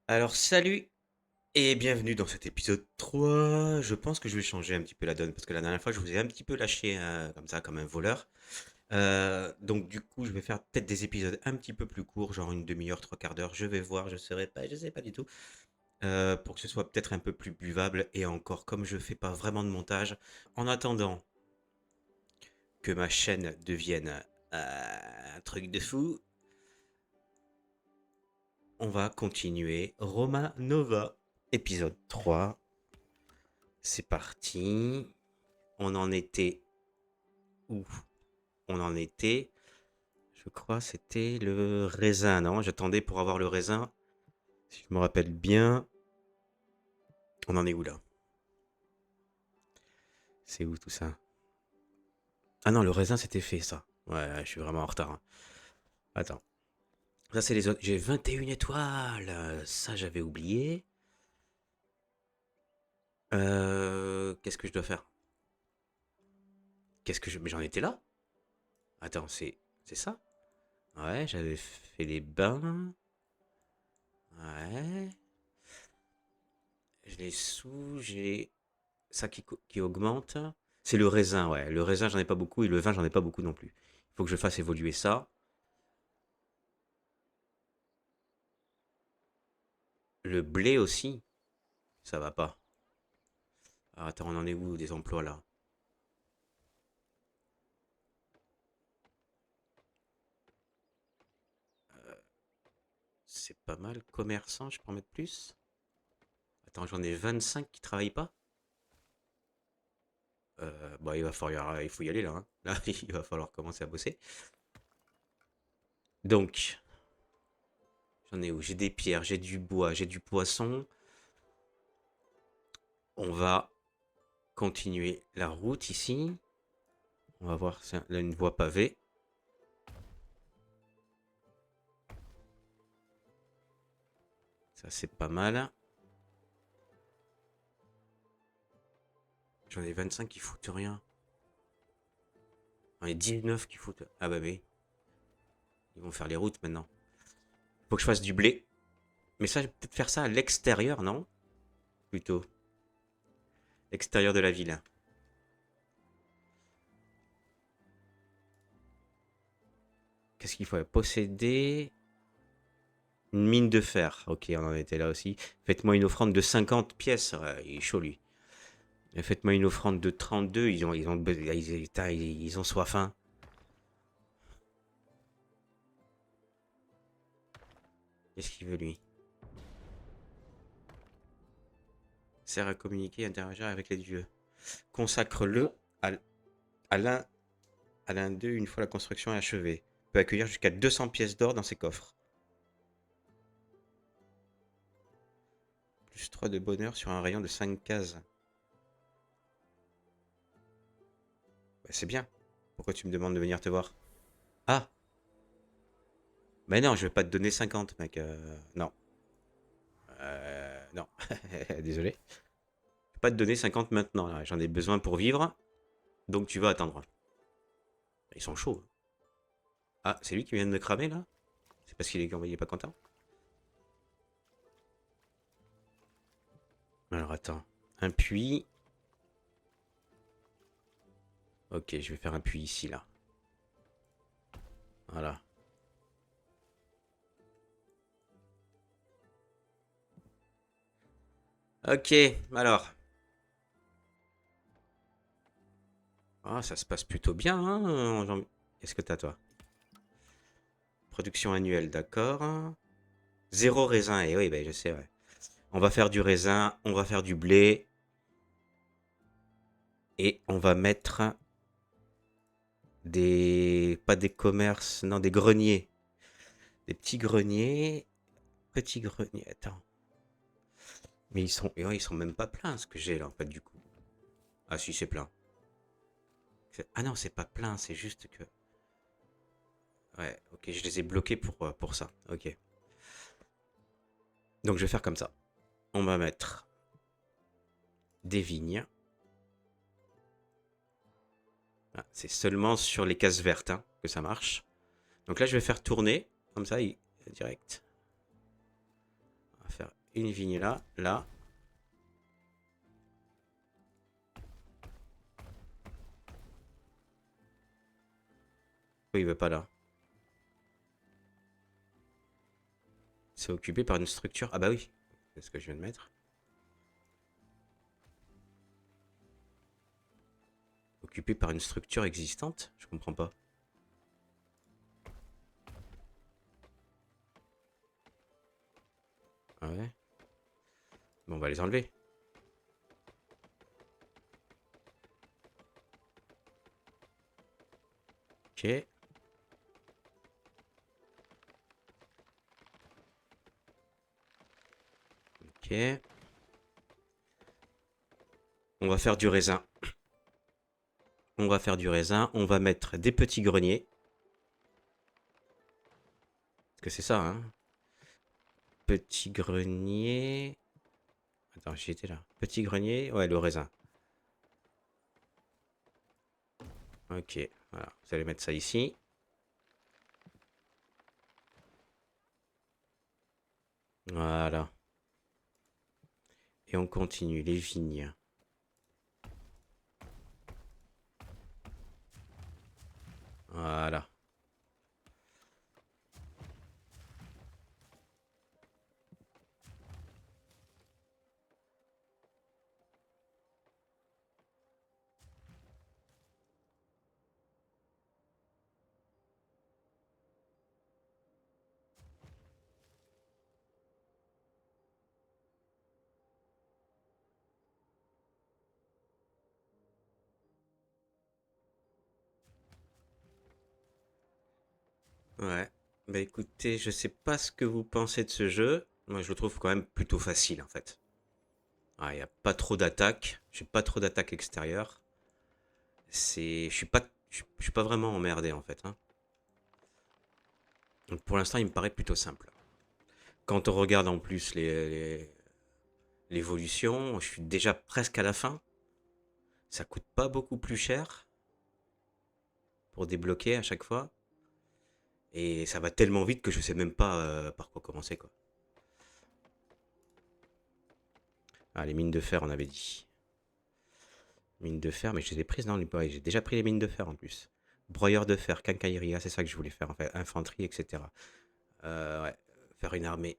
Alors salut et bienvenue dans cet épisode 3. Je pense que je vais changer un petit peu la donne parce que la dernière fois je vous ai un petit peu lâché comme ça, comme un voleur. Donc du coup je vais faire peut-être des épisodes un petit peu plus courts, genre une demi-heure, trois quarts d'heure. Je vais voir, je sais pas du tout. Pour que ce soit peut-être un peu plus buvable et encore comme je fais pas vraiment de montage. En attendant que ma chaîne devienne un truc de fou, on va continuer Roma Nova, épisode 3. C'est parti. On en était où? On en était, je crois, c'était le raisin, non? J'attendais pour avoir le raisin. Si je me rappelle bien, on en est où là? C'est où tout ça? Ah non, le raisin c'était fait ça. Ouais, je suis vraiment en retard, hein. Attends. Ça c'est les autres. J'ai 21 étoiles. Ça j'avais oublié. Qu'est-ce que je dois faire? Mais j'en étais là? Attends, c'est ça? Ouais, j'avais fait les bains. Ouais. Je les sous, j'ai ça qui augmente. C'est le raisin, ouais. Le raisin, j'en ai pas beaucoup et le vin, j'en ai pas beaucoup non plus. Il faut que je fasse évoluer ça. Le blé aussi, ça va pas. Ah, attends, on en est où des emplois là? C'est pas mal. Commerçant, je peux en mettre plus? Attends, j'en ai 25 qui travaillent pas? Bah, il faut y aller là, hein. Là, il va falloir commencer à bosser. Donc, j'en ai où? J'ai des pierres, j'ai du bois, j'ai du poisson. On va continuer la route ici. On va voir, là, une voie pavée. Ça, c'est pas mal. J'en ai 25 qui foutent rien. J'en ai 19 qui foutent. Ah bah oui, ils vont faire les routes maintenant. Faut que je fasse du blé. Mais ça, je vais peut-être faire ça à l'extérieur, non? Plutôt. L'extérieur de la ville. Qu'est-ce qu'il faut posséder? Une mine de fer. Ok, on en était là aussi. Faites-moi une offrande de 50 pièces. Ouais, il est chaud, lui. Et faites-moi une offrande de 32. Ils ont soif, hein. Qu'est-ce qu'il veut, lui? Sert à communiquer et interagir avec les dieux. Consacre-le à, à l'un à l'un d'eux une fois la construction est achevée. Peut accueillir jusqu'à 200 pièces d'or dans ses coffres. Plus 3 de bonheur sur un rayon de 5 cases. Bah, c'est bien. Pourquoi tu me demandes de venir te voir? Ah, mais non, je vais pas te donner 50, mec. Non. Non. Désolé. Je vais pas te donner 50 maintenant. J'en ai besoin pour vivre. Donc tu vas attendre. Ils sont chauds. Ah, c'est lui qui vient de me cramer là? C'est parce qu'il est pas content? Alors attends. Un puits. Ok, je vais faire un puits ici là. Voilà. Ok, alors. Ah, ça se passe plutôt bien, hein. Qu'est-ce que t'as, toi? Production annuelle, d'accord. Zéro raisin, et oui, ben, je sais, ouais. On va faire du raisin, on va faire du blé, et on va mettre des... Pas des commerces, non, des greniers. Des petits greniers. Petits greniers, attends. Mais ils sont même pas pleins, ce que j'ai, là, en fait, du coup. Ah, si, c'est plein. Ah non, c'est pas plein, c'est juste que... Ouais, ok, je les ai bloqués pour ça. Ok. Donc, je vais faire comme ça. On va mettre des vignes. Ah, c'est seulement sur les cases vertes, hein, que ça marche. Donc là, je vais faire tourner, comme ça, direct. va faire une vigne là, là. Pourquoi il veut pas là? C'est occupé par une structure. Ah bah oui, c'est ce que je viens de mettre. Occupé par une structure existante? Je comprends pas. Ah ouais. Bon, on va les enlever. Ok. Ok. On va faire du raisin. On va faire du raisin. On va mettre des petits greniers. Parce que c'est ça, hein. Petit grenier. Attends, j'y étais là. Petit grenier. Ouais, le raisin. Ok. Voilà. Vous allez mettre ça ici. Voilà. Et on continue. Les vignes. Voilà. Ouais. Bah écoutez, je sais pas ce que vous pensez de ce jeu. Moi, je le trouve quand même plutôt facile en fait. Ah, il n'y a pas trop d'attaques. J'ai pas trop d'attaques extérieures. Je suis pas vraiment emmerdé en fait, hein. Donc pour l'instant, il me paraît plutôt simple. Quand on regarde en plus l'évolution, je suis déjà presque à la fin. Ça coûte pas beaucoup plus cher pour débloquer à chaque fois. Et ça va tellement vite que je sais même pas par quoi commencer, quoi. Ah, les mines de fer, on avait dit. Mines de fer, mais je les ai prises, non? Ouais, j'ai déjà pris les mines de fer en plus. Broyeur de fer, quincaillerie, c'est ça que je voulais faire en fait. Infanterie, etc. Ouais, faire une armée,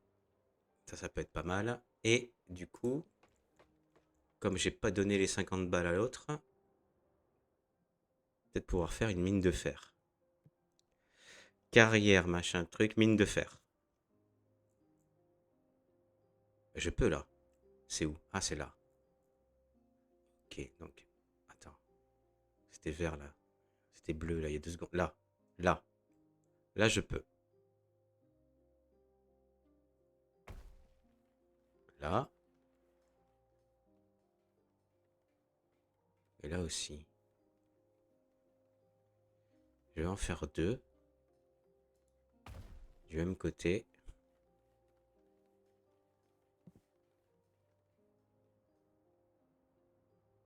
ça peut être pas mal. Et du coup, comme j'ai pas donné les 50 balles à l'autre, peut-être pouvoir faire une mine de fer. Carrière, machin, truc, mine de fer. Je peux là. C'est où? Ah, c'est là. Ok, donc. Attends. C'était vert là. C'était bleu là, il y a 2 secondes. Là. Là. Là, je peux. Là. Et là aussi. Je vais en faire deux. Du même côté.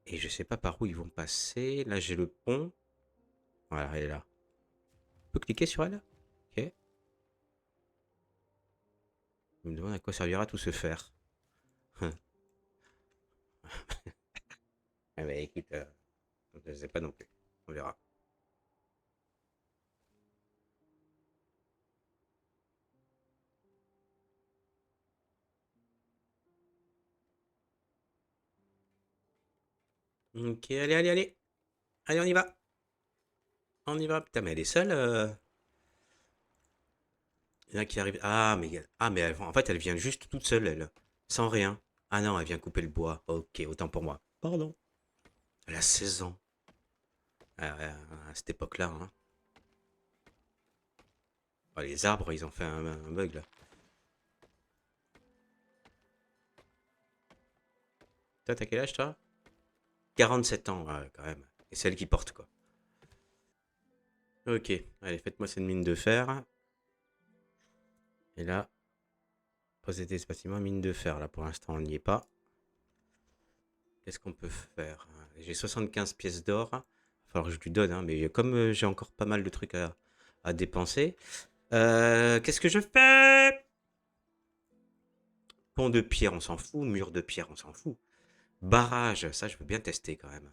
Et je sais pas par où ils vont passer. Là, j'ai le pont. Voilà, elle est là. On peut cliquer sur elle? Ok. Il me demande à quoi servira tout ce fer. Ah bah écoute, je sais pas non plus. On verra. Ok, allez, allez, allez. Allez, on y va. On y va. Putain, mais elle est seule. Il y en a qui arrivent. En fait, elle vient juste toute seule, elle. Sans rien. Ah non, elle vient couper le bois. Ok, autant pour moi. Pardon. Elle a 16 ans. À cette époque-là, hein. Ah, les arbres, ils ont fait un bug, là. Toi, t'as quel âge, toi? 47 ans, ouais, quand même. Et celle qui porte, quoi. Ok, allez, faites-moi cette mine de fer. Et là, posséder ce bâtiment, mine de fer. Là, pour l'instant, on n'y est pas. Qu'est-ce qu'on peut faire? J'ai 75 pièces d'or. Il va falloir que je lui donne, hein, mais comme j'ai encore pas mal de trucs à dépenser, qu'est-ce que je fais? Pont de pierre, on s'en fout. Mur de pierre, on s'en fout. Barrage, ça je veux bien tester quand même.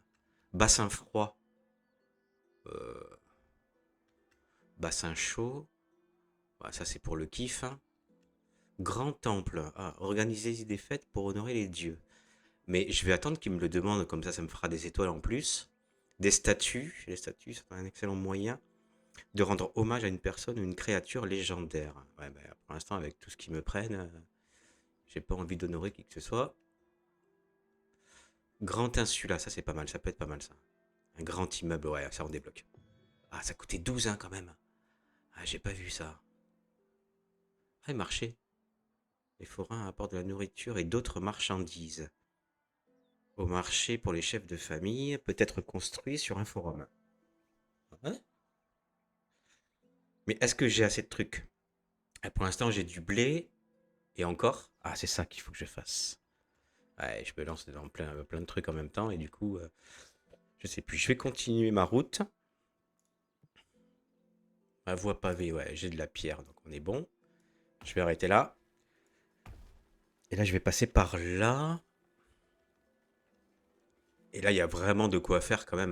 Bassin froid. euh, Bassin chaud. Bah, ça c'est pour le kiff, hein. Grand temple. Ah, organiser des fêtes pour honorer les dieux. Mais je vais attendre qu'il me le demande, comme ça me fera des étoiles en plus. Des statues. Les statues, c'est un excellent moyen de rendre hommage à une personne ou une créature légendaire. Ouais, bah, pour l'instant, avec tout ce qu'ils me prennent, j'ai pas envie d'honorer qui que ce soit. Grand insula, ça c'est pas mal, ça peut être pas mal ça. Un grand immeuble, ouais, ça on débloque. Ah, ça coûtait 12 hein, quand même. Ah, j'ai pas vu ça. Ah, marché. Les forains apportent de la nourriture et d'autres marchandises. Au marché pour les chefs de famille peut être construit sur un forum. Hein. Mais est-ce que j'ai assez de trucs? Ah, pour l'instant, j'ai du blé et encore. Ah, c'est ça qu'il faut que je fasse. Ouais, je me lance dans plein de trucs en même temps et du coup, je sais plus. Je vais continuer ma route. Ma voie pavée, ouais, j'ai de la pierre, donc on est bon. Je vais arrêter là. Et là, je vais passer par là. Et là, il y a vraiment de quoi faire quand même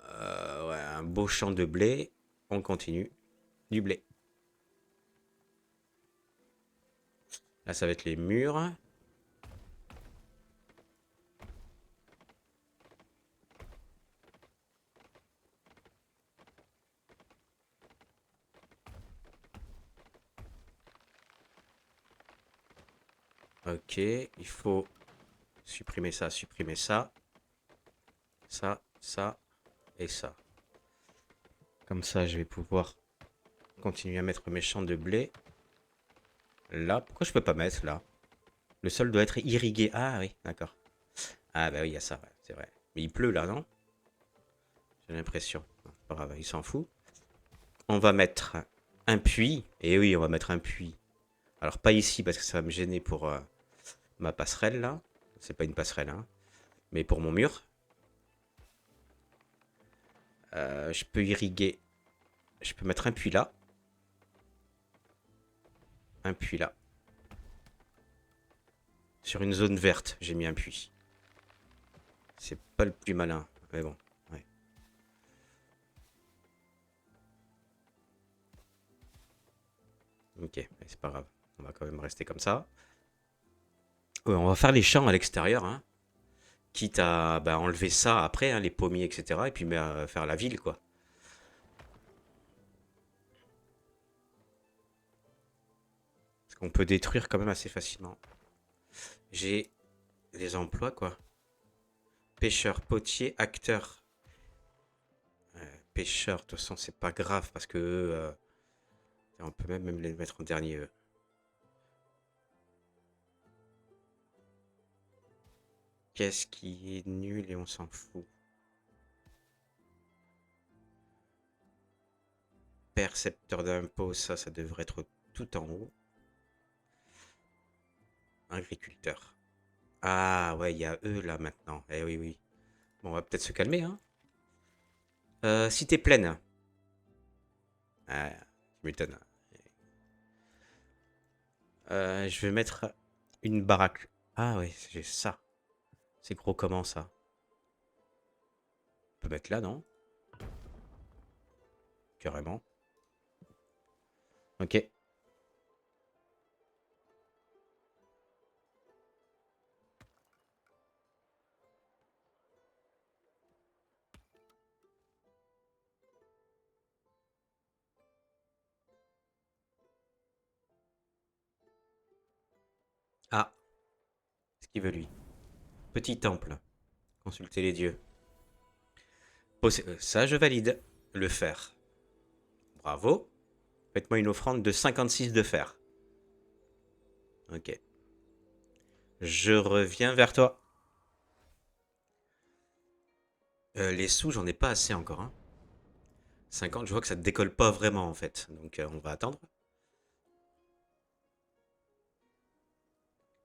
ouais, un beau champ de blé. On continue. Du blé. Là, ça va être les murs. Ok, il faut supprimer ça, supprimer ça. Ça et ça. Comme ça, je vais pouvoir continuer à mettre mes champs de blé. Là, pourquoi je peux pas mettre là? Le sol doit être irrigué. Ah oui, d'accord. Ah bah oui, il y a ça, ouais, c'est vrai. Mais il pleut là, non? J'ai l'impression. Pas grave, il s'en fout. On va mettre un puits. Et oui, on va mettre un puits. Alors pas ici parce que ça va me gêner pour ma passerelle là. C'est pas une passerelle, hein. Mais pour mon mur. Je peux irriguer. Je peux mettre un puits là. Un puits là. Sur une zone verte, j'ai mis un puits. C'est pas le plus malin. Mais bon, ouais. Ok, c'est pas grave. On va quand même rester comme ça. Ouais, on va faire les champs à l'extérieur, hein. Quitte à bah, enlever ça après, hein, les pommiers, etc. Et puis faire la ville, quoi. Parce qu'on peut détruire quand même assez facilement. J'ai les emplois, quoi. Pêcheur, potier, acteur. Pêcheur, de toute façon, c'est pas grave parce que on peut même les mettre en dernier. Qu'est-ce qui est nul et on s'en fout? Percepteur d'impôts, ça devrait être tout en haut. Agriculteur. Ah ouais, il y a eux là maintenant. Eh oui, oui. Bon, on va peut-être se calmer, hein. Cité pleine. Ah, tu m'étonnes. Je vais mettre une baraque. Ah ouais, j'ai ça. C'est gros comment ça? On peut mettre là, non? Carrément. Ok. Ah, ce qu'il veut lui. Petit temple. Consulter les dieux. Ça, je valide. Le fer. Bravo. Faites-moi une offrande de 56 de fer. Ok. Je reviens vers toi. Les sous, j'en ai pas assez encore, hein. 50, je vois que ça ne décolle pas vraiment en fait. Donc on va attendre.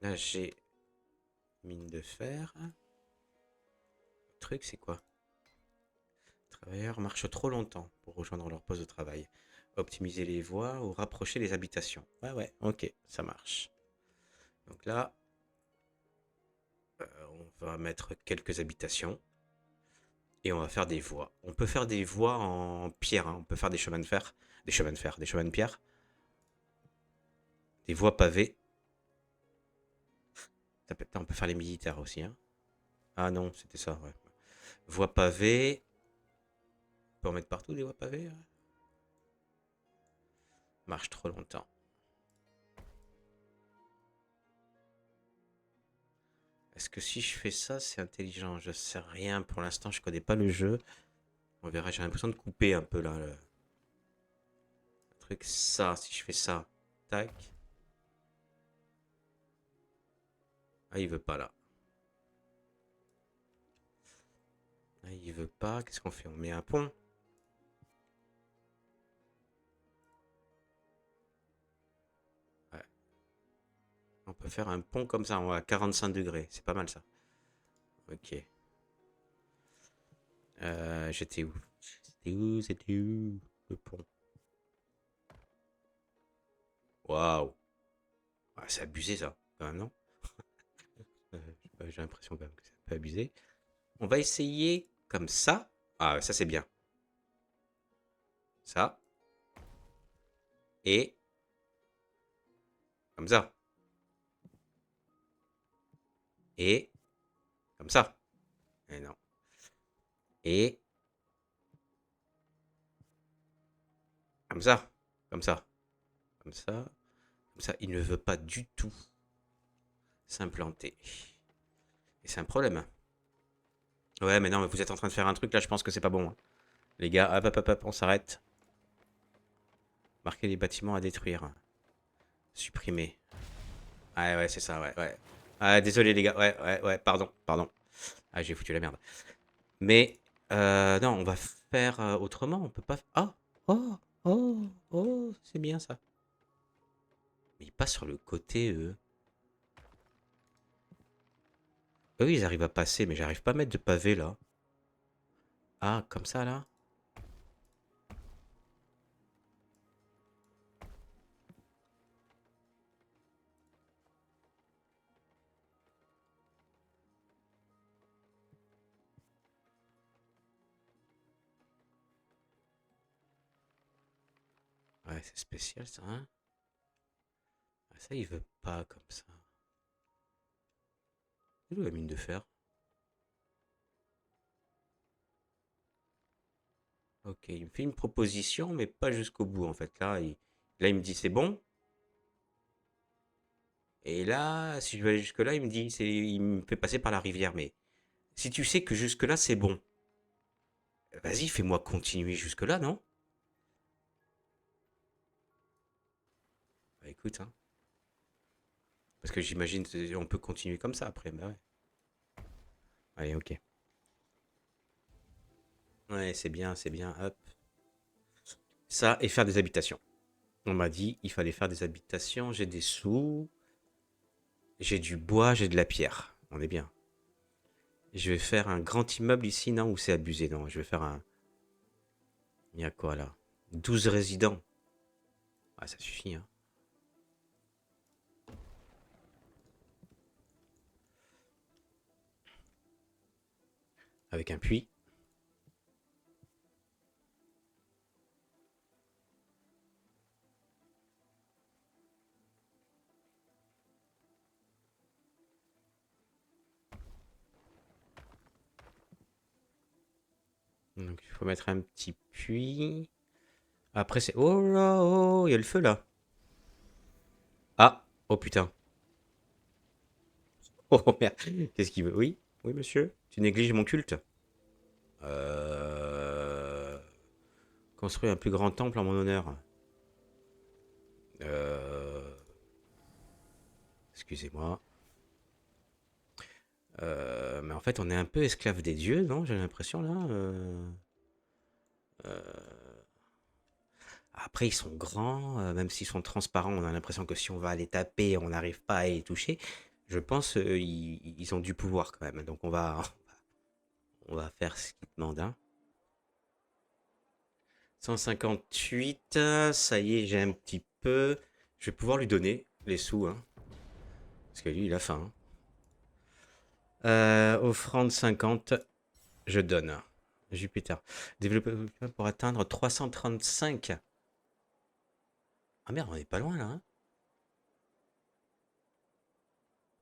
Là, j'ai mine de fer. Le truc, c'est quoi? Les travailleurs marchent trop longtemps pour rejoindre leur poste de travail. Optimiser les voies ou rapprocher les habitations. Ouais, ouais, ok, ça marche. Donc là, on va mettre quelques habitations et on va faire des voies. On peut faire des voies en pierre, hein. On peut faire des chemins de fer, des chemins de fer, des chemins de pierre, des voies pavées. On peut faire les militaires aussi, hein. Ah non, c'était ça, ouais. Voies pavées. On peut en mettre partout des voies pavées, ouais. Marche trop longtemps. Est-ce que si je fais ça, c'est intelligent? Je sais rien pour l'instant, je connais pas le jeu. On verra, j'ai l'impression de couper un peu là. Le truc, ça, si je fais ça, tac. Ah, il veut pas là. Ah, il veut pas. Qu'est-ce qu'on fait? On met un pont. Ouais. On peut faire un pont comme ça, on va à 45 degrés. C'est pas mal ça. Ok. J'étais où? C'était où? C'était où? Le pont. Waouh. Ah, c'est abusé ça, quand même, non? J'ai l'impression quand même que c'est un peu abusé. On va essayer comme ça. Ah, ça c'est bien. Ça. Et comme ça. Et comme ça. Et non. Et comme ça. Comme ça. Comme ça. Comme ça. Il ne veut pas du tout s'implanter. Et c'est un problème, hein. Ouais, mais non, mais vous êtes en train de faire un truc là, je pense que c'est pas bon, hein. Les gars, hop, hop, hop, hop, on s'arrête. Marquer les bâtiments à détruire. Supprimer. Ouais, ouais, c'est ça, ouais, ouais. Ah, désolé les gars, ouais, ouais, ouais, pardon, pardon. Ah, j'ai foutu la merde. Mais, non, on va faire autrement, on peut pas... Ah, oh, oh, oh, c'est bien ça. Mais ils passent sur le côté, eux. Eux, ils arrivent à passer, mais j'arrive pas à mettre de pavé, là. Ah, comme ça, là? Ouais, c'est spécial, ça, hein? Ah, ça, il veut pas comme ça. C'est où la mine de fer? Ok, il me fait une proposition, mais pas jusqu'au bout, en fait. Là, il me dit c'est bon. Et là, si je vais aller jusque-là, il me fait passer par la rivière. Mais si tu sais que jusque-là, c'est bon, vas-y, fais-moi continuer jusque-là, non? Bah écoute, hein. Parce que j'imagine on peut continuer comme ça après. Bah ouais. Allez, ok. Ouais, c'est bien, hop. Ça, et faire des habitations. On m'a dit, il fallait faire des habitations. J'ai des sous, j'ai du bois, j'ai de la pierre. On est bien. Je vais faire un grand immeuble ici, non? Ou c'est abusé? Non, je vais faire un... Il y a quoi là? 12 résidents. Ah, ça suffit, hein. Avec un puits. Donc il faut mettre un petit puits. Après c'est... Oh là, oh, il y a le feu là. Ah, oh putain. Oh merde. Qu'est-ce qu'il veut? Oui, oui monsieur. Tu négliges mon culte. Euh... Construire un plus grand temple en mon honneur. Euh... Excusez-moi. Mais en fait, on est un peu esclave des dieux, non? J'ai l'impression là. Euh, Après, ils sont grands, même s'ils sont transparents, on a l'impression que si on va les taper, on n'arrive pas à les toucher. Je pense ils ont du pouvoir quand même. Donc on va faire ce qu'ils demandent, hein. 158, ça y est, j'ai un petit peu. Je vais pouvoir lui donner les sous, hein, parce que lui, il a faim. Hein. Offrande 50, je donne. Jupiter. Développer pour atteindre 335. Ah merde, on est pas loin là. Hein.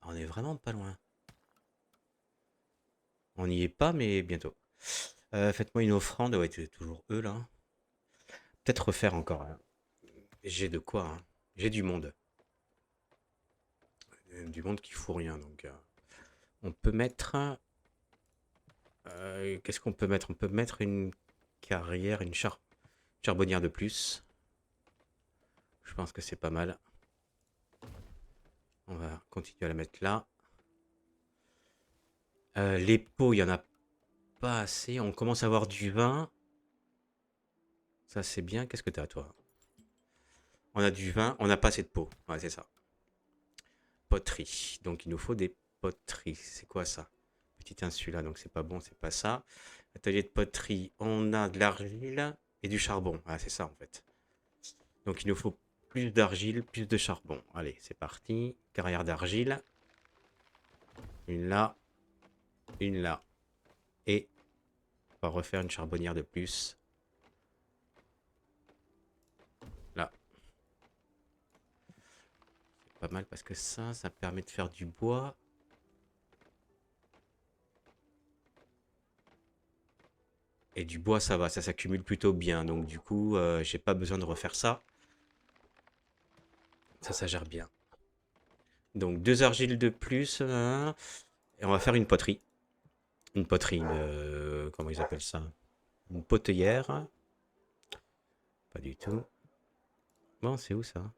On est vraiment pas loin. On n'y est pas, mais bientôt. Faites-moi une offrande. Ouais, c'est toujours eux là. Peut-être refaire encore. Hein. J'ai de quoi. Hein. J'ai du monde. Du monde qui fout rien. Donc, on peut mettre. Qu'est-ce qu'on peut mettre? On peut mettre une carrière, une charbonnière de plus. Je pense que c'est pas mal. On va continuer à la mettre là. Les pots, il n'y en a pas assez. On commence à avoir du vin. Ça, c'est bien. Qu'est-ce que tu as, toi? On a du vin. On n'a pas assez de pots. Ouais, c'est ça. Poterie. Donc, il nous faut des poteries. C'est quoi ça? Petite insula. Donc, c'est pas bon, c'est pas ça. Atelier de poterie. On a de l'argile et du charbon. Ah, c'est ça, en fait. Donc, il nous faut plus d'argile, plus de charbon. Allez, c'est parti. Carrière d'argile. Une là. Une là. Et on va refaire une charbonnière de plus. Là. Pas mal parce que ça permet de faire du bois. Et du bois, ça va, ça s'accumule plutôt bien. Donc du coup, j'ai pas besoin de refaire ça. Ça gère bien. Donc deux argiles de plus. Et on va faire une poterie. Une poterie, comment ils appellent ça? Une poteillère. Pas du tout. Bon, c'est où ça?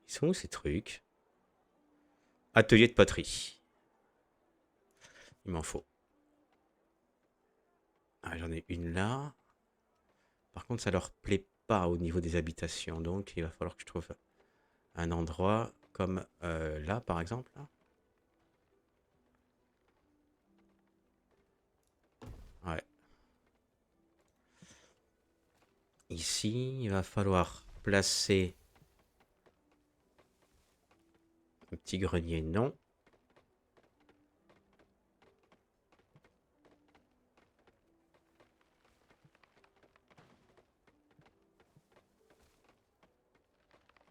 Ils sont où ces trucs? Atelier de poterie. Il m'en faut. Ah, j'en ai une là. Par contre, ça leur plaît pas au niveau des habitations. Donc, il va falloir que je trouve un endroit comme là, par exemple. Ouais. Ici, il va falloir placer un petit grenier, non.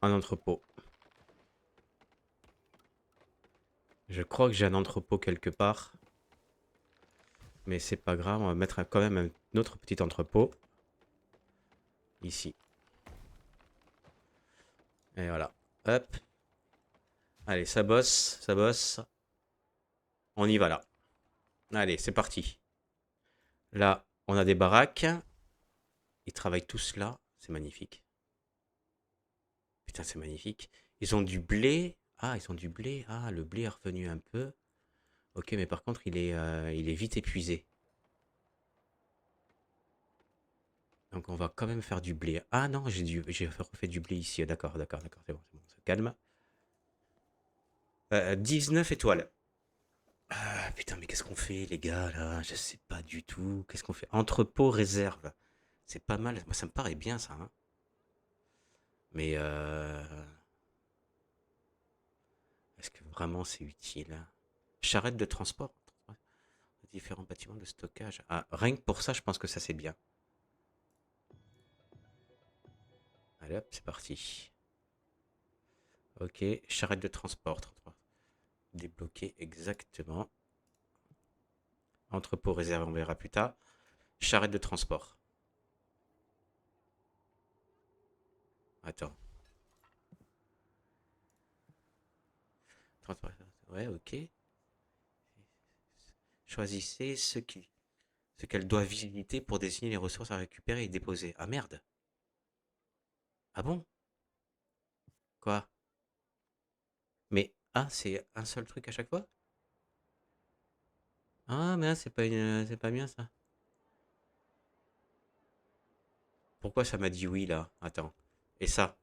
Un entrepôt. Je crois que j'ai un entrepôt quelque part. Mais c'est pas grave, on va mettre quand même un autre petit entrepôt. Ici. Et voilà. Hop. Allez, ça bosse, ça bosse. On y va là. Allez, c'est parti. Là, on a des baraques. Ils travaillent tous là. C'est magnifique. Putain, c'est magnifique. Ils ont du blé. Ah, ils ont du blé. Ah, le blé est revenu un peu. Ok, mais par contre, il est vite épuisé. Donc, on va quand même faire du blé. Ah non, j'ai refait du blé ici. D'accord, d'accord, d'accord. C'est bon, on se calme. 19 étoiles. Ah, putain, mais qu'est-ce qu'on fait, les gars, là? Je sais pas du tout. Qu'est-ce qu'on fait? Entrepôt, réserve. C'est pas mal. Moi, ça me paraît bien, ça. Hein. Mais est-ce que vraiment c'est utile? Charrette de transport. Différents bâtiments de stockage. Ah, rien que pour ça, je pense que ça, c'est bien. Allez, hop, c'est parti. Ok, charrette de transport. Débloqué exactement. Entrepôt, réserve, on verra plus tard. Charrette de transport. Attends. Ouais, ok. Choisissez ce qu'elle doit visiter pour désigner les ressources à récupérer et déposer. Ah merde. Ah bon? Quoi? Mais ah, c'est un seul truc à chaque fois? Ah mais c'est pas bien ça. Pourquoi ça m'a dit oui là? Attends. Et ça?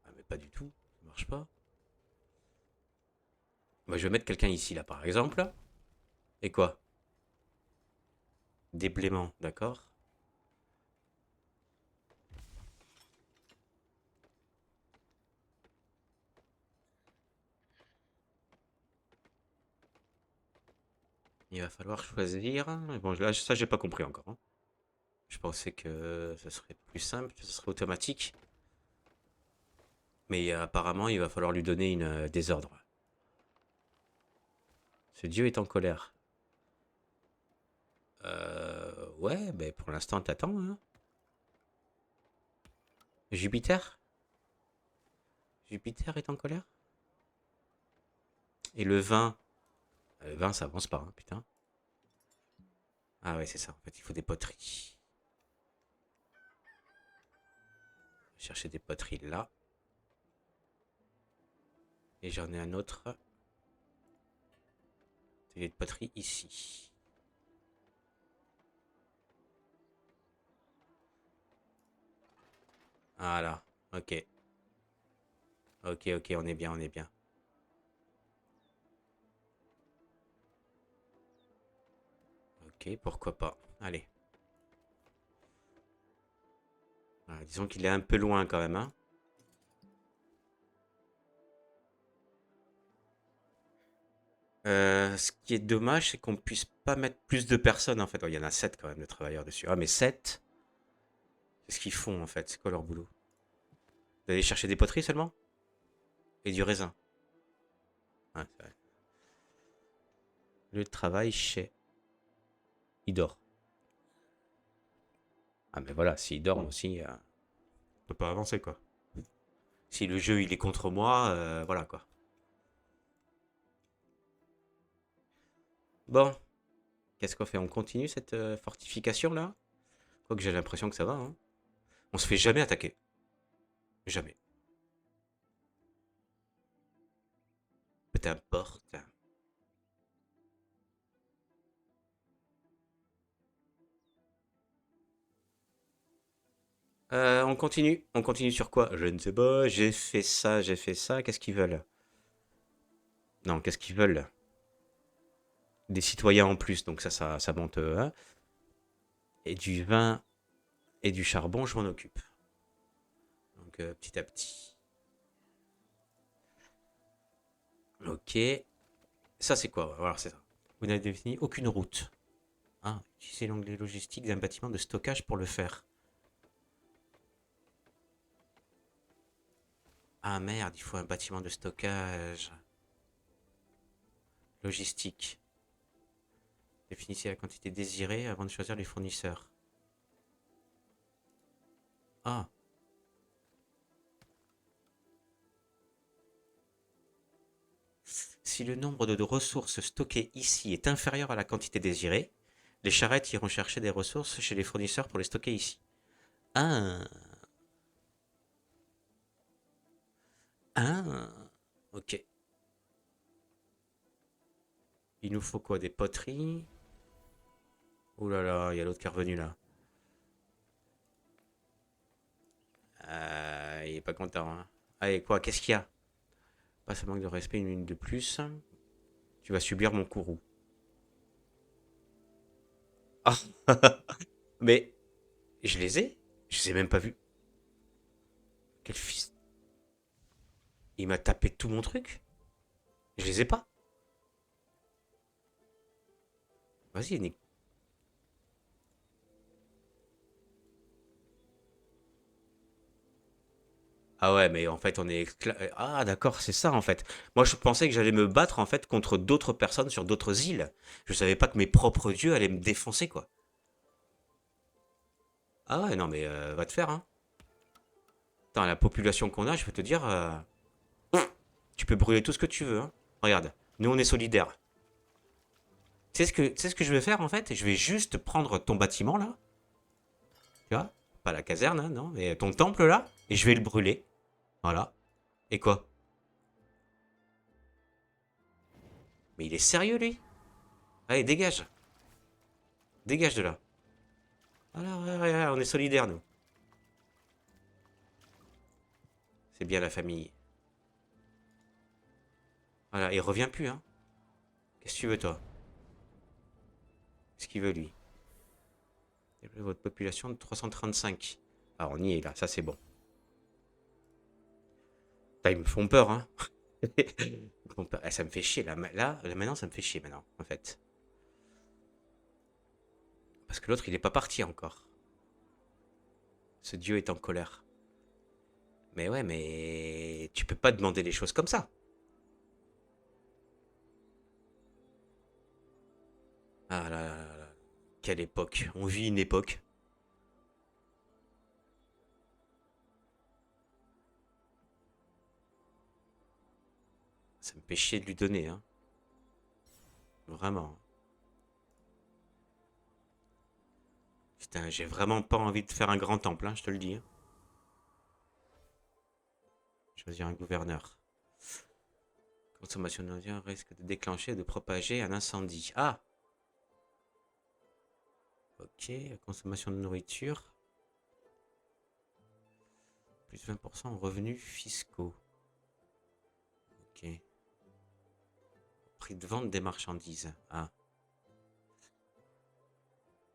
Ah mais pas du tout. Ça marche pas. Bah, je vais mettre quelqu'un ici là par exemple. Et quoi? Déblaiement, d'accord. Il va falloir choisir. Bon, là, ça, j'ai pas compris encore, hein. Je pensais que ce serait plus simple, que ce serait automatique. Mais apparemment, il va falloir lui donner une désordre. Ce dieu est en colère. Ouais, ben pour l'instant, t'attends, hein. Jupiter? Jupiter est en colère? Et le vin, ça avance pas, hein, putain. Ah ouais, c'est ça. En fait, il faut des poteries. Chercher des poteries là. Et j'en ai un autre atelier de poterie ici. Voilà. Ok. Ok, ok, on est bien, on est bien. Ok, pourquoi pas. Allez. Voilà, disons qu'il est un peu loin quand même, hein. Ce qui est dommage, c'est qu'on puisse pas mettre plus de personnes en fait. Oh, il y en a 7 quand même de travailleurs dessus. Ah, mais 7. C'est ce qu'ils font en fait. C'est quoi leur boulot? D'aller chercher des poteries seulement? Et du raisin. Ouais, c'est vrai. Le travail chez. Il dort. Ah, mais voilà, s'il dort aussi, on peut pas avancer quoi. Si le jeu il est contre moi, voilà quoi. Bon, qu'est-ce qu'on fait? On continue cette fortification là? Quoique j'ai l'impression que ça va, hein. On se fait jamais attaquer. Jamais. Peu importe. On continue. On continue sur quoi? Je ne sais pas. J'ai fait ça, j'ai fait ça. Qu'est-ce qu'ils veulent? Non, qu'est-ce qu'ils veulent? Des citoyens en plus, donc ça monte. Hein. Et du vin et du charbon, je m'en occupe. Donc petit à petit. Ok. Ça, c'est quoi? Alors, c'est ça. Vous n'avez défini aucune route. Ah, utilisez l'onglet logistique d'un bâtiment de stockage pour le faire. Ah merde, il faut un bâtiment de stockage. Logistique. Définissez la quantité désirée avant de choisir les fournisseurs. Ah, si le nombre de ressources stockées ici est inférieur à la quantité désirée, les charrettes iront chercher des ressources chez les fournisseurs pour les stocker ici. Ah, ah, ok. Il nous faut quoi? Des poteries? Ouh là là, il y a l'autre qui est revenu là. Il est pas content, hein. Allez, quoi? Qu'est-ce qu'il y a? Pas ce manque de respect, une minute de plus. Tu vas subir mon courroux. Ah, mais je les ai? Je les ai même pas vus. Quel fils. Il m'a tapé tout mon truc? Je les ai pas. Vas-y, Nick. Ah ouais, mais en fait, on est Ah, d'accord, c'est ça en fait. Moi, je pensais que j'allais me battre en fait contre d'autres personnes sur d'autres îles. Je savais pas que mes propres dieux allaient me défoncer, quoi. Ah ouais, non, mais va te faire, hein. Attends, la population qu'on a, je peux te dire, tu peux brûler tout ce que tu veux, hein. Regarde, nous, on est solidaires. Tu sais ce que je vais faire en fait? Je vais juste prendre ton bâtiment là, tu vois? Pas la caserne, hein, non, mais ton temple là, et je vais le brûler. Voilà. Et quoi? Mais il est sérieux, lui? Allez, dégage. Dégage de là. Voilà, ouais, ouais, ouais, on est solidaires, nous. C'est bien la famille. Voilà, il revient plus, hein. Qu'est-ce que tu veux, toi? Qu'est-ce qu'il veut, lui? Votre population de 335. Ah, on y est là, ça c'est bon. Putain, ils me font peur, hein. Ils me font peur. Eh, ça me fait chier, là, maintenant, ça me fait chier, maintenant, en fait. Parce que l'autre, il est pas parti encore. Ce dieu est en colère. Mais ouais, mais tu peux pas demander les choses comme ça. Ah là là là là. Quelle époque. On vit une époque. Ça me fait chier de lui donner, hein. Vraiment. Putain, j'ai vraiment pas envie de faire un grand temple, hein, je te le dis, hein. Choisir un gouverneur. Consommation de nourriture risque de déclencher et de propager un incendie. Ah! Ok, consommation de nourriture. Plus 20% en revenus fiscaux. Ok. Prix de vente des marchandises. Ah.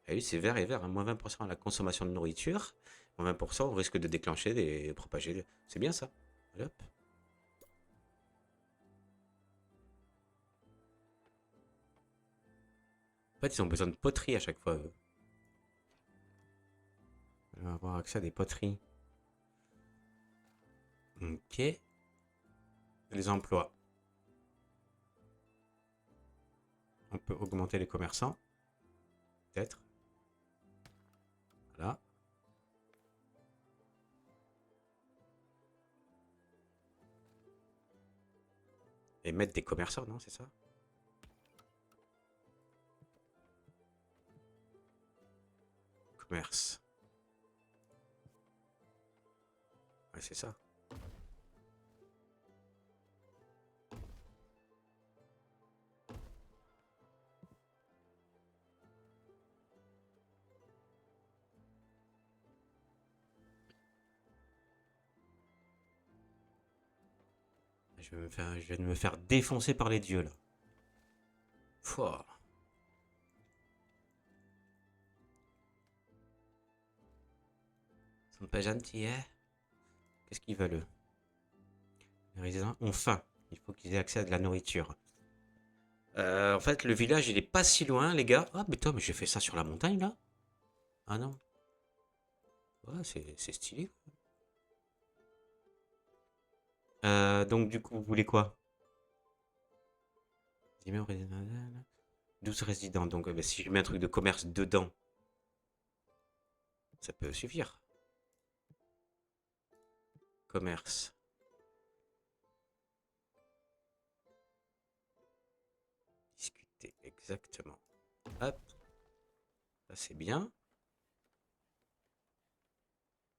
Ah oui, c'est vert et vert, hein. Moins 20% à la consommation de nourriture. Moins 20% au risque de déclencher et propager. C'est bien ça. Allez, hop. En fait, ils ont besoin de poterie à chaque fois, eux. On va avoir accès à des poteries. Ok. Les emplois. On peut augmenter les commerçants. Peut-être. Voilà. Et mettre des commerçants, non, c'est ça? Commerce. Ouais, c'est ça. Je vais me faire défoncer par les dieux, là. Pouah. Ils sont pas gentils, hein? Qu'est-ce qu'ils veulent, eux? Les résidents ont faim. Il faut qu'ils aient accès à de la nourriture. En fait, le village, il est pas si loin, les gars. Ah, mais attends, mais j'ai fait ça sur la montagne, là? Ah non. Ouais, c'est stylé. Donc, du coup, vous voulez quoi? 12 résidents. Donc, bah, si je mets un truc de commerce dedans, ça peut suffire. Commerce. Discuter, exactement. Hop, ça c'est bien.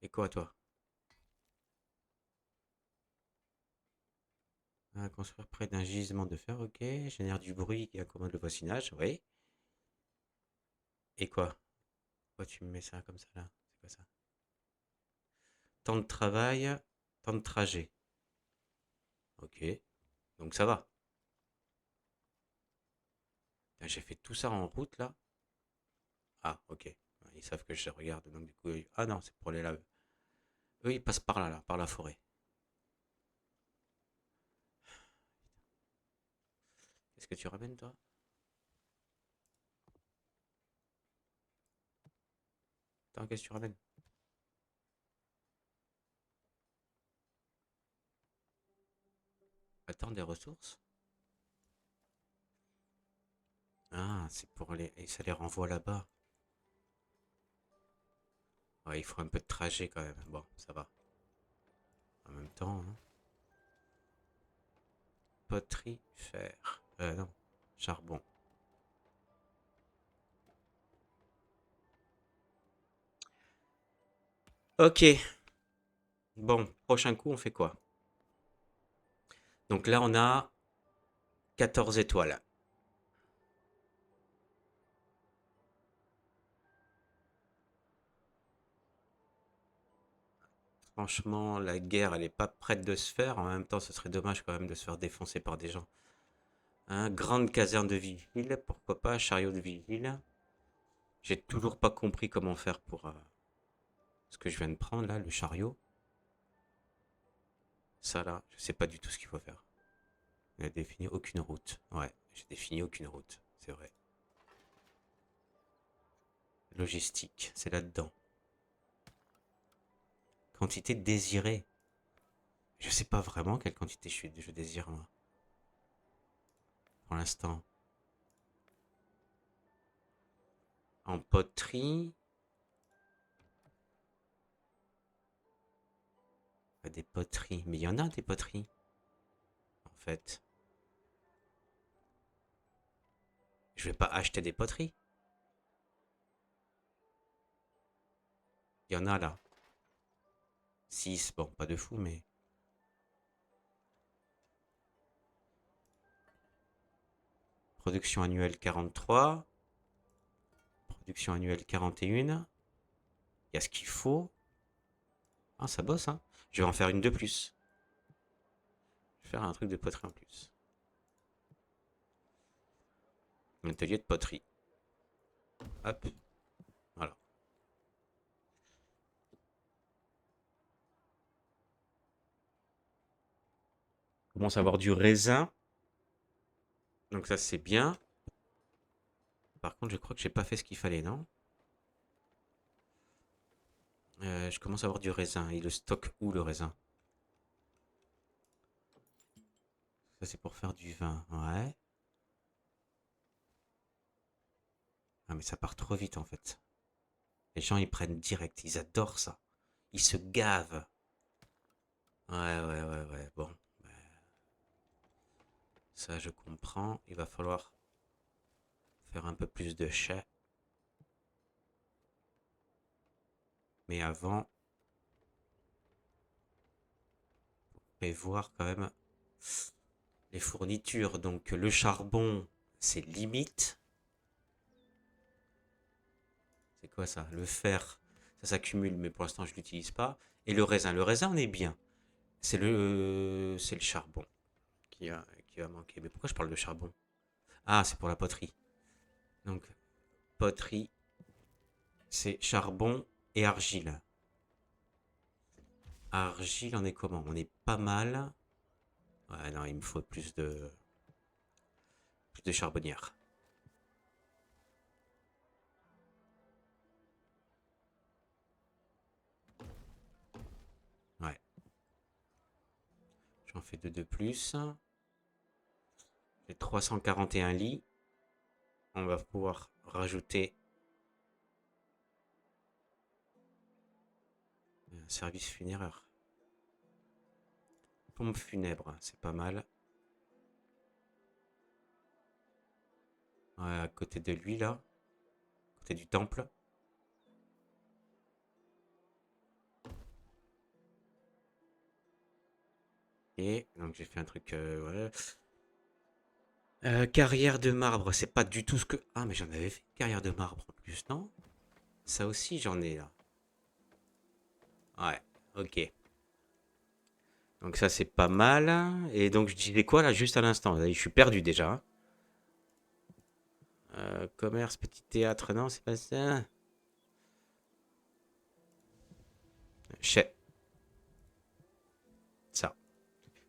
Et quoi, toi? Construire près d'un gisement de fer, ok. Génère du bruit qui accommode le voisinage, oui. Et quoi? Pourquoi tu me mets ça comme ça là? C'est quoi ça? Temps de travail, temps de trajet. Ok, donc ça va. J'ai fait tout ça en route là. Ah, ok. Ils savent que je regarde, donc du coup. Ah non, c'est pour les là. Eux, ils passent par là, là, par la forêt. Qu'est-ce que tu ramènes, toi? Attends, qu'est-ce que tu ramènes? Attends, des ressources? Ah, c'est pour les. Et ça les renvoie là-bas. Ouais, il faut un peu de trajet quand même. Bon, ça va. En même temps, hein. Poterie, fer. Non. Charbon. Ok. Bon, prochain coup, on fait quoi? Donc là, on a 14 étoiles. Franchement, la guerre, elle est pas prête de se faire. En même temps, ce serait dommage quand même de se faire défoncer par des gens. Hein, grande caserne de vigile, pourquoi pas, chariot de vigile. J'ai toujours pas compris comment faire pour ce que je viens de prendre là, le chariot. Ça là, je sais pas du tout ce qu'il faut faire. Il a défini aucune route. Ouais, j'ai défini aucune route, c'est vrai. Logistique, c'est là-dedans. Quantité désirée. Je sais pas vraiment quelle quantité je désire moi. Pour l'instant. En poterie. Des poteries. Mais il y en a des poteries. En fait. Je vais pas acheter des poteries. Il y en a là. 6, bon, pas de fou, mais. Production annuelle 43. Production annuelle 41. Il y a ce qu'il faut. Ah, ça bosse, hein. Je vais en faire une de plus. Je vais faire un truc de poterie en plus. Un atelier de poterie. Hop. Voilà. On commence à avoir du raisin. Donc ça, c'est bien. Par contre, je crois que j'ai pas fait ce qu'il fallait, non? Je commence à avoir du raisin. Il le stocke où, le raisin? Ça, c'est pour faire du vin. Ouais. Ah, mais ça part trop vite, en fait. Les gens, ils prennent direct. Ils adorent ça. Ils se gavent. Ouais, ouais, ouais, ouais. Bon. Bah, ça, je comprends. Il va falloir faire un peu plus de chais. Mais avant, je vais voir quand même les fournitures. Donc, le charbon, c'est limite. C'est quoi ça? Le fer, ça s'accumule, mais pour l'instant, je l'utilise pas. Et le raisin, on est bien. C'est le charbon qui va manquer. Mais pourquoi je parle de charbon? Ah, c'est pour la poterie. Donc, poterie, c'est charbon et argile. Argile, on est comment? On est pas mal. Ouais, non, il me faut plus de charbonnière. Ouais, j'en fais deux de plus. J'ai 341 lits. On va pouvoir rajouter un service funéraire. Pompe funèbre, c'est pas mal. Ouais, à côté de lui, là. À côté du temple. Et donc j'ai fait un truc. Ouais. Carrière de marbre, c'est pas du tout ce que. Ah, mais j'en avais fait une carrière de marbre en plus, non? Ça aussi, j'en ai là. Ouais, ok. Donc ça, c'est pas mal. Et donc je disais quoi là, juste à l'instant? Je suis perdu déjà, hein. Commerce, petit théâtre, non, c'est pas ça. Chais, ça.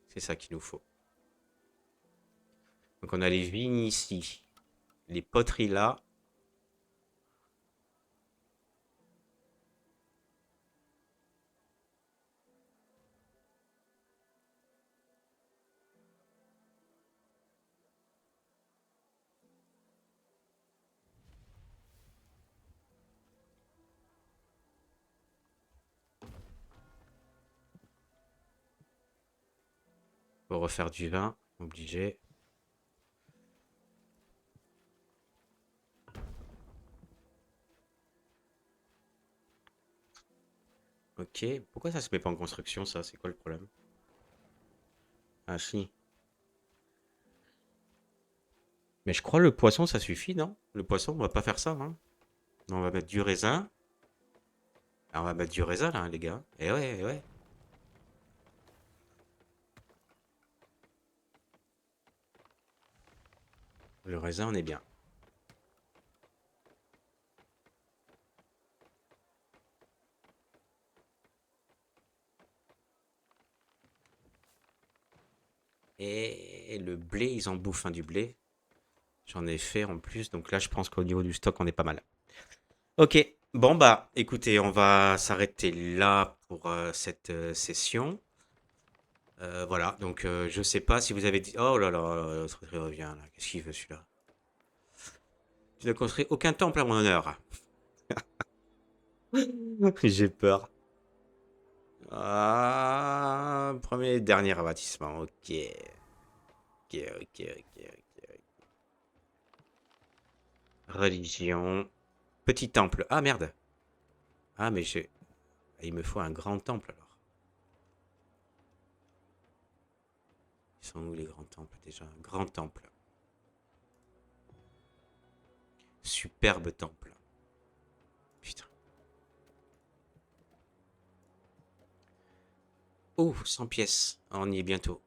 C'est ça qu'il nous faut. Donc on a les vignes ici. Les poteries là. Pour refaire du vin, obligé. Ok. Pourquoi ça se met pas en construction, ça? C'est quoi le problème? Ah si. Mais je crois le poisson, ça suffit, non? Le poisson, on va pas faire ça, hein? On va mettre du raisin. Ah, on va mettre du raisin, là, les gars. Eh ouais, eh ouais. Le raisin, on est bien. Et le blé, ils en bouffent hein, du blé. J'en ai fait en plus, donc là je pense qu'au niveau du stock, on est pas mal. Ok, bon bah écoutez, on va s'arrêter là pour cette session. Voilà, donc je sais pas si vous avez dit... Oh là là, l'autre il revient là, qu'est-ce qu'il veut celui-là? Tu ne construis aucun temple à mon honneur. J'ai peur. Ah, premier et dernier avertissement, ok. Ok, ok, ok, ok. Religion. Petit temple. Ah merde. Ah mais j'ai... Il me faut un grand temple alors. Ils sont où les grands temples déjà? Grand temple. Superbe temple. Putain. Oh, 100 pièces. On y est bientôt.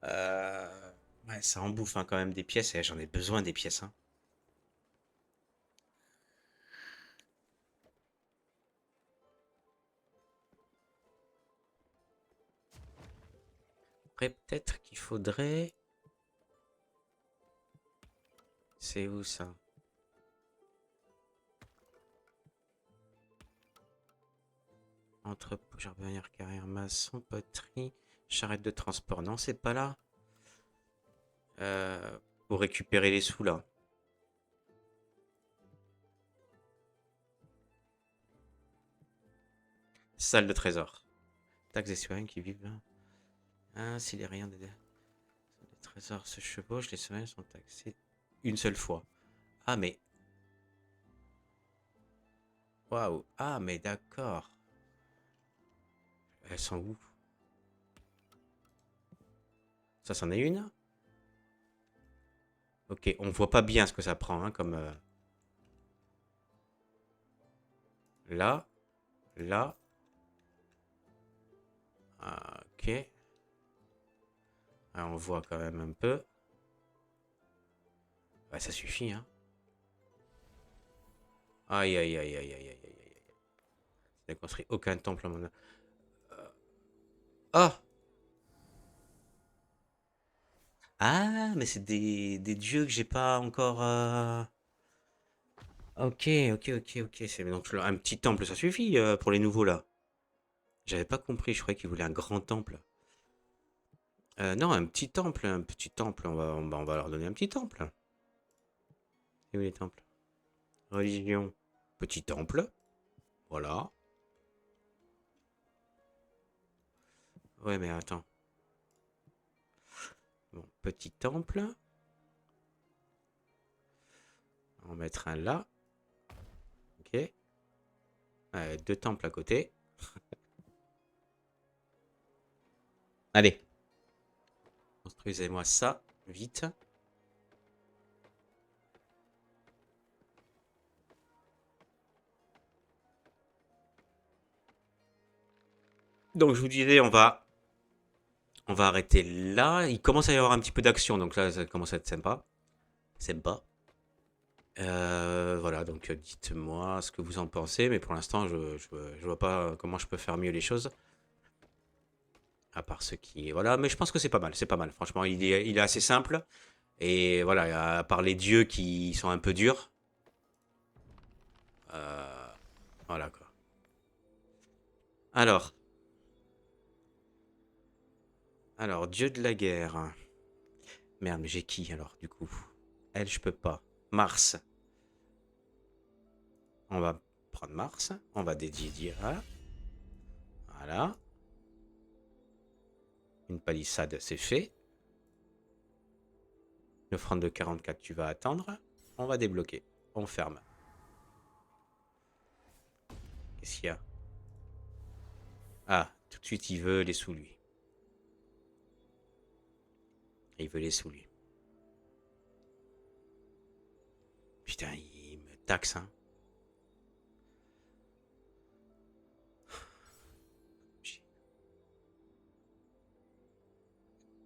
Ouais, ça en bouffe hein, quand même des pièces. Et j'en ai besoin des pièces. Hein. Après, peut-être qu'il faudrait... C'est où ça? Entrepôt, jardinière, carrière, maçon, poterie, charrette de transport. Non, c'est pas là. Pour récupérer les sous là. Salle de trésor. Taxes et citoyens qui vivent là. Ah, si les rien des trésors se chevauchent, les citoyens sont taxés une seule fois. Ah, mais. Waouh. Ah, mais d'accord. Elles sont où? Ça, c'en est une? Ok, on voit pas bien ce que ça prend, hein, comme. Là, là. Ah, ok. Ah, on voit quand même un peu. Ouais, ça suffit, hein. Aïe, aïe, aïe, aïe, aïe, aïe, aïe, aïe. Je n'ai construit aucun temple à mon... Ah! Ah, mais c'est des dieux que j'ai pas encore... Ok, ok, ok, ok. C'est donc un petit temple, ça suffit pour les nouveaux là. J'avais pas compris, je croyais qu'ils voulaient un grand temple. Non, un petit temple, un petit temple. On va leur donner un petit temple. Et où les temples? Religion. Petit temple. Voilà. Ouais, mais attends. Bon, petit temple. On va mettre un là. Ok. Deux temples à côté. Allez. Construisez-moi ça. Vite. Donc je vous disais, on va arrêter là. Il commence à y avoir un petit peu d'action, donc là ça commence à être sympa. Sympa. Voilà, donc dites-moi ce que vous en pensez, mais pour l'instant je vois pas comment je peux faire mieux les choses. À part ce qui est... Voilà, mais je pense que c'est pas mal, c'est pas mal. Franchement, il est assez simple. Et voilà, à part les dieux qui sont un peu durs. euh, voilà quoi. Alors, alors, dieu de la guerre. Merde, mais j'ai qui alors du coup? Elle, je peux pas. Mars. On va prendre Mars. On va dédier à... Voilà. Une palissade, c'est fait. Une offrande de 44, tu vas attendre. On va débloquer. On ferme. Qu'est-ce qu'il y a? Ah, tout de suite, il veut les sous, lui. Il veut les sous, lui. Putain, il me taxe, hein.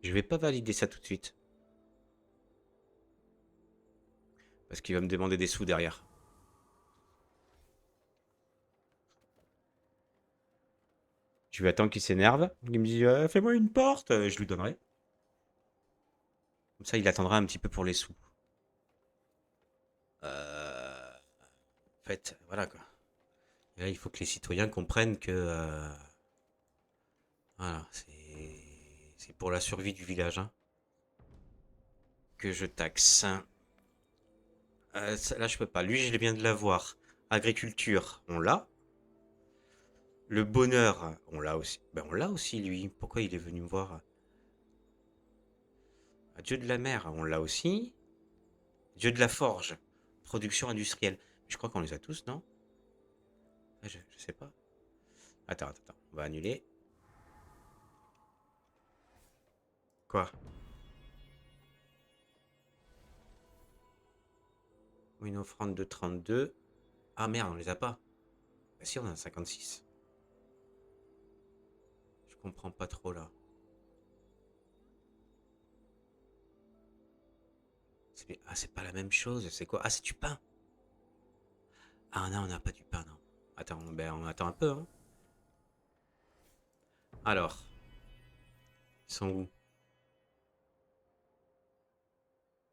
Je vais pas valider ça tout de suite. Parce qu'il va me demander des sous derrière. Je vais attendre qu'il s'énerve. Il me dit fais-moi une porte. Je lui donnerai. Comme ça, il attendra un petit peu pour les sous. En fait, voilà quoi. Et là, il faut que les citoyens comprennent que voilà, c'est pour la survie du village hein, que je taxe. Là, je peux pas. Lui, je viens de l'avoir. Agriculture, on l'a. Le bonheur, on l'a aussi. Ben, on l'a aussi, lui. Pourquoi il est venu me voir? Dieu de la mer, on l'a aussi. Dieu de la forge, production industrielle. Je crois qu'on les a tous, non? Je sais pas. Attends. On va annuler. Quoi? Une offrande de 32. Ah merde, on les a pas. Bah si, on en a 56. Je comprends pas trop là. Ah, c'est pas la même chose. C'est quoi? Ah, c'est du pain. Ah non, on n'a pas du pain, non. Attends, ben, on attend un peu, hein. Alors, ils sont où?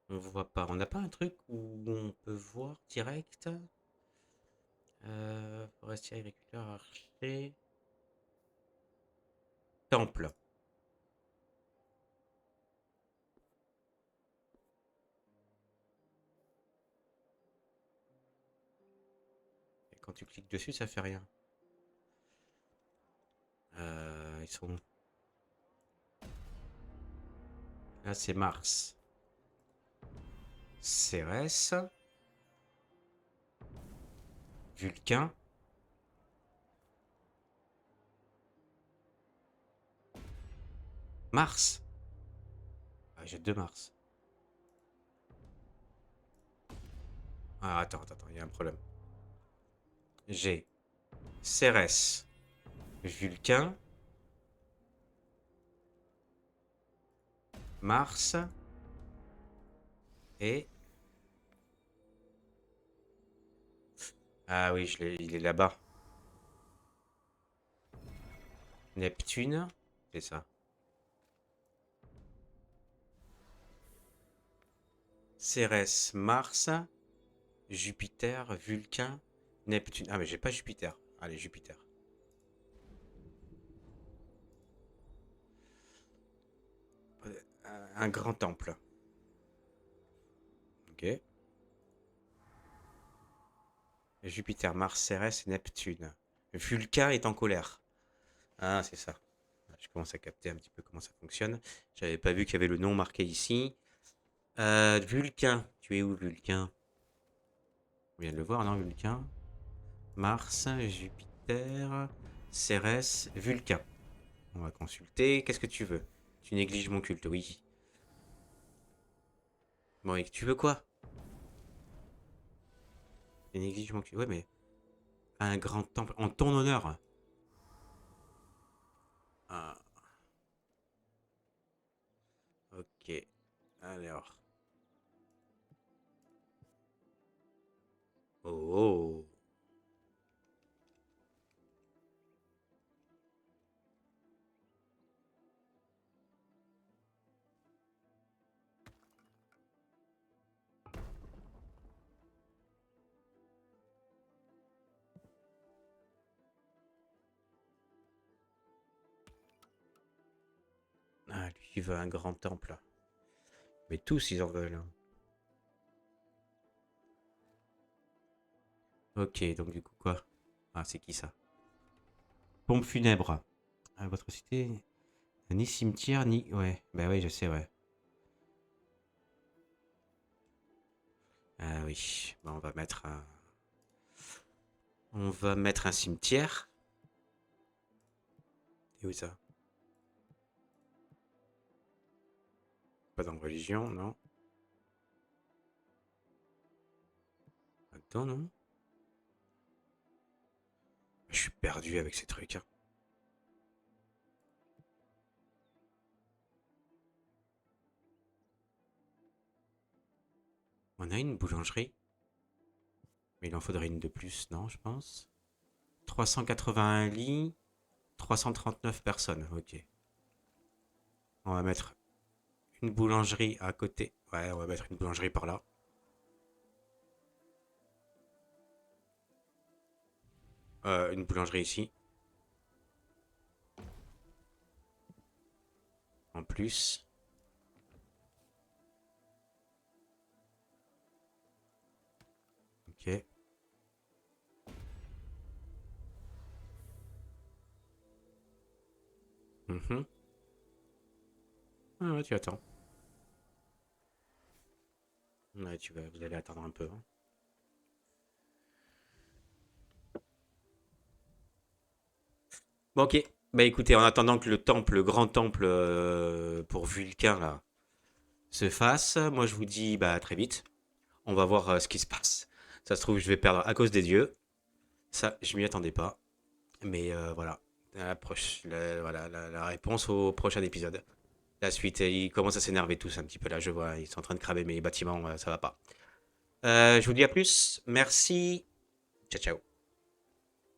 On voit pas. On n'a pas un truc où on peut voir direct? Forestier, agriculteur, archer. Temple. Et quand tu cliques dessus, ça fait rien. Ils sont où? Là, c'est Mars. Cérès. Vulcain. Mars. Ah, j'ai deux Mars. Ah, attends, il y a un problème. J'ai Cérès, Vulcain, Mars et... Ah oui, il est là-bas. Neptune, c'est ça. Cérès, Mars, Jupiter, Vulcain, Neptune. Ah mais j'ai pas Jupiter. Allez, Jupiter. Un grand temple. Ok. Jupiter, Mars, Cérès et Neptune. Vulcain est en colère. Ah, c'est ça. Je commence à capter un petit peu comment ça fonctionne. J'avais pas vu qu'il y avait le nom marqué ici. Vulcain. Tu es où, Vulcain? On vient de le voir, non, Vulcain? Mars, Jupiter, Cérès, Vulcain. On va consulter. Qu'est-ce que tu veux? Tu négliges mon culte, oui. Bon, et tu veux quoi? Tu négliges mon culte. Ouais, mais un grand temple en ton honneur. Ah, ok. Alors. Oh, oh. Ah, lui, il veut un grand temple. Mais tous, ils en veulent. Ok, donc du coup, quoi? Ah, c'est qui ça? Pompe funèbre. À votre cité, ni cimetière, ni... Ouais, bah oui, je sais, ouais. Ah oui, bah, On va mettre un cimetière. Et où ça? Pas dans religion, non? Attends, non? Je suis perdu avec ces trucs, hein. On a une boulangerie, mais il en faudrait une de plus, non, je pense. 381 lits. 339 personnes, ok. On va mettre une boulangerie à côté. Ouais, on va mettre une boulangerie par là. Une boulangerie ici. En plus. Ok. Mhm. Ah ouais, tu attends. Ouais, vous allez attendre un peu, hein. Bon, ok. Bah écoutez, en attendant que le grand temple pour Vulcain là se fasse, moi je vous dis bah à très vite. On va voir ce qui se passe. Ça se trouve, je vais perdre à cause des dieux. Ça, je m'y attendais pas. Mais voilà. Voilà, la réponse au prochain épisode. La suite, ils commencent à s'énerver tous un petit peu là, je vois. Ils sont en train de cramer mes bâtiments, ça va pas. Je vous dis à plus. Merci. Ciao, ciao.